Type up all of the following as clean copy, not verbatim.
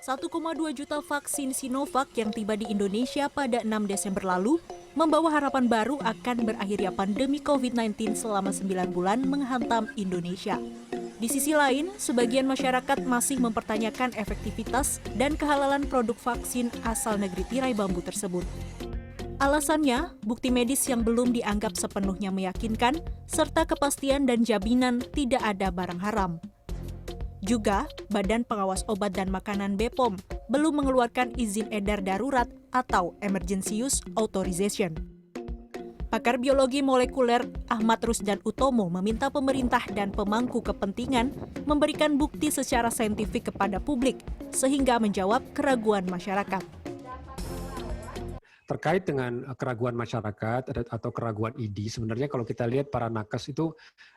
1,2 juta vaksin Sinovac yang tiba di Indonesia pada 6 Desember lalu membawa harapan baru akan berakhirnya pandemi COVID-19 selama 9 bulan menghantam Indonesia. Di sisi lain, sebagian masyarakat masih mempertanyakan efektivitas dan kehalalan produk vaksin asal negeri tirai bambu tersebut. Alasannya, bukti medis yang belum dianggap sepenuhnya meyakinkan, serta kepastian dan jaminan tidak ada barang haram. Juga, Badan Pengawas Obat dan Makanan BPOM belum mengeluarkan izin edar darurat atau Emergency Use Authorization. Pakar biologi molekuler Ahmad Rusdan Utomo meminta pemerintah dan pemangku kepentingan memberikan bukti secara saintifik kepada publik sehingga menjawab keraguan masyarakat. Terkait dengan keraguan masyarakat atau keraguan ID, sebenarnya kalau kita lihat para nakes itu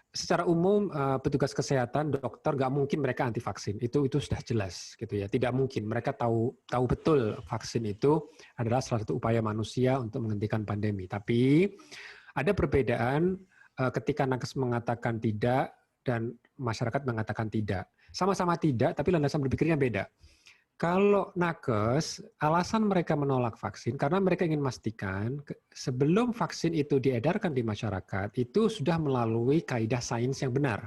secara umum petugas kesehatan, dokter, nggak mungkin mereka anti vaksin. Itu sudah jelas gitu ya. Tidak mungkin. Mereka tahu betul vaksin itu adalah salah satu upaya manusia untuk menghentikan pandemi. Tapi ada perbedaan ketika nakes mengatakan tidak dan masyarakat mengatakan tidak. Sama-sama tidak, tapi landasan berpikirnya beda. Kalau nakes, alasan mereka menolak vaksin karena mereka ingin memastikan sebelum vaksin itu diedarkan di masyarakat, itu sudah melalui kaidah sains yang benar.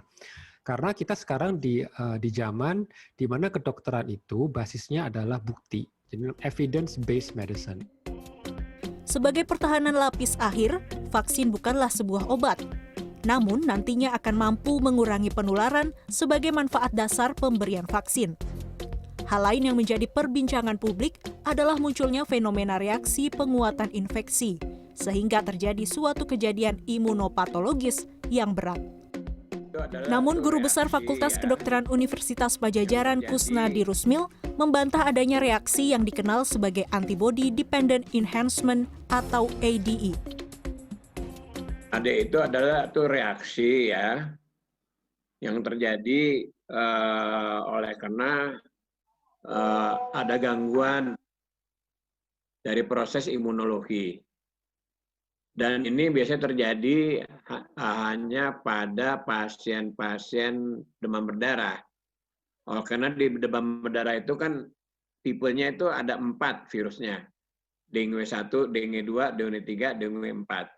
Karena kita sekarang di zaman di mana kedokteran itu basisnya adalah bukti, jadi evidence-based medicine. Sebagai pertahanan lapis akhir, vaksin bukanlah sebuah obat. Namun nantinya akan mampu mengurangi penularan sebagai manfaat dasar pemberian vaksin. Hal lain yang menjadi perbincangan publik adalah munculnya fenomena reaksi penguatan infeksi, sehingga terjadi suatu kejadian imunopatologis yang berat. Namun Guru Besar Fakultas Kedokteran Universitas Padjadjaran Kusnadi Rusmil membantah adanya reaksi yang dikenal sebagai Antibody Dependent Enhancement atau ADE. ADE itu adalah reaksi ya yang terjadi oleh karena ada gangguan dari proses imunologi. Dan ini biasanya terjadi hanya pada pasien-pasien demam berdarah. Karena di demam berdarah itu kan tipenya itu ada 4 virusnya. Dengue 1, dengue 2, dengue 3, dengue 4.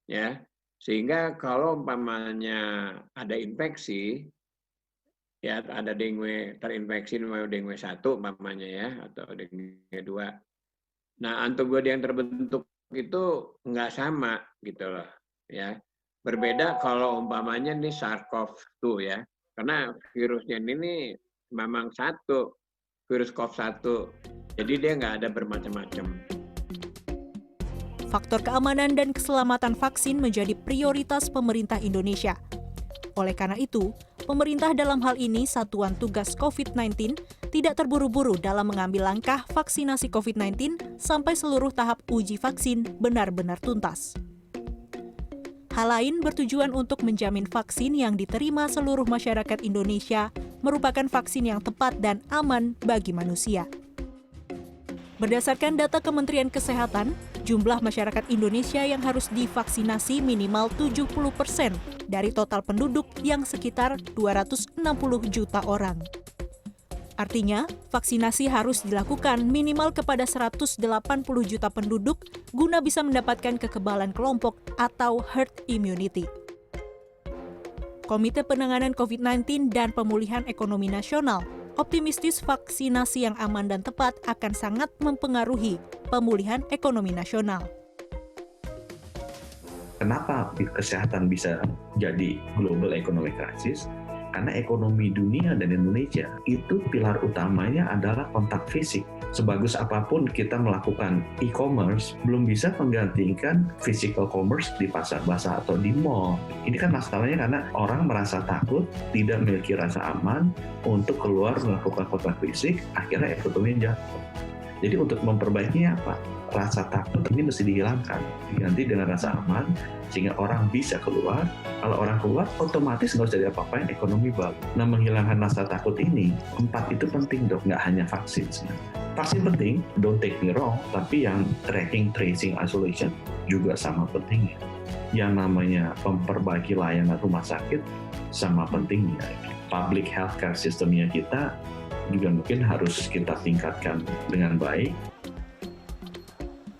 Ya. Sehingga kalau umpamanya ada infeksi, ya ada dengue terinfeksi dengue 1 umpamanya ya, atau dengue 2. Nah, antibodi yang terbentuk itu nggak sama gitu loh ya. Berbeda kalau umpamanya nih SARS-CoV-2 ya. Karena virusnya ini memang satu, virus COVID-1. Jadi dia nggak ada bermacam-macam. Faktor keamanan dan keselamatan vaksin menjadi prioritas pemerintah Indonesia. Oleh karena itu, pemerintah dalam hal ini Satuan Tugas COVID-19 tidak terburu-buru dalam mengambil langkah vaksinasi COVID-19 sampai seluruh tahap uji vaksin benar-benar tuntas. Hal lain bertujuan untuk menjamin vaksin yang diterima seluruh masyarakat Indonesia merupakan vaksin yang tepat dan aman bagi manusia. Berdasarkan data Kementerian Kesehatan, jumlah masyarakat Indonesia yang harus divaksinasi minimal 70% dari total penduduk yang sekitar 260 juta orang. Artinya, vaksinasi harus dilakukan minimal kepada 180 juta penduduk guna bisa mendapatkan kekebalan kelompok atau herd immunity. Komite Penanganan COVID-19 dan Pemulihan Ekonomi Nasional optimistis vaksinasi yang aman dan tepat akan sangat mempengaruhi pemulihan ekonomi nasional. Kenapa kesehatan bisa jadi global economic crisis? Karena ekonomi dunia dan Indonesia itu pilar utamanya adalah kontak fisik. Sebagus apapun kita melakukan e-commerce, belum bisa menggantikan physical commerce di pasar basah atau di mall. Ini kan masalahnya karena orang merasa takut, tidak memiliki rasa aman untuk keluar melakukan kontak fisik, akhirnya ekonomi jatuh. Jadi untuk memperbaikinya apa? Rasa takut ini mesti dihilangkan, diganti dengan rasa aman, sehingga orang bisa keluar. Kalau orang keluar, otomatis nggak usah diapa-apain, ekonomi bagus. Nah, menghilangkan rasa takut ini, 4 itu penting dok, nggak hanya vaksin sebenarnya. Vaksin penting, don't take me wrong, tapi yang tracking, tracing, isolation juga sama pentingnya. Yang namanya memperbaiki layanan rumah sakit, sama pentingnya. Public healthcare systemnya kita juga mungkin harus kita tingkatkan dengan baik.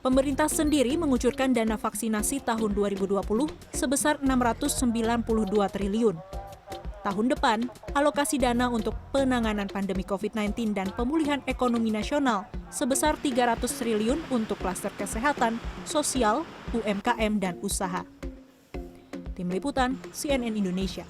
Pemerintah sendiri mengucurkan dana vaksinasi tahun 2020 sebesar 692 triliun. Tahun depan, alokasi dana untuk penanganan pandemi COVID-19 dan pemulihan ekonomi nasional sebesar 300 triliun untuk klaster kesehatan, sosial, UMKM, dan usaha. Tim Liputan, CNN Indonesia.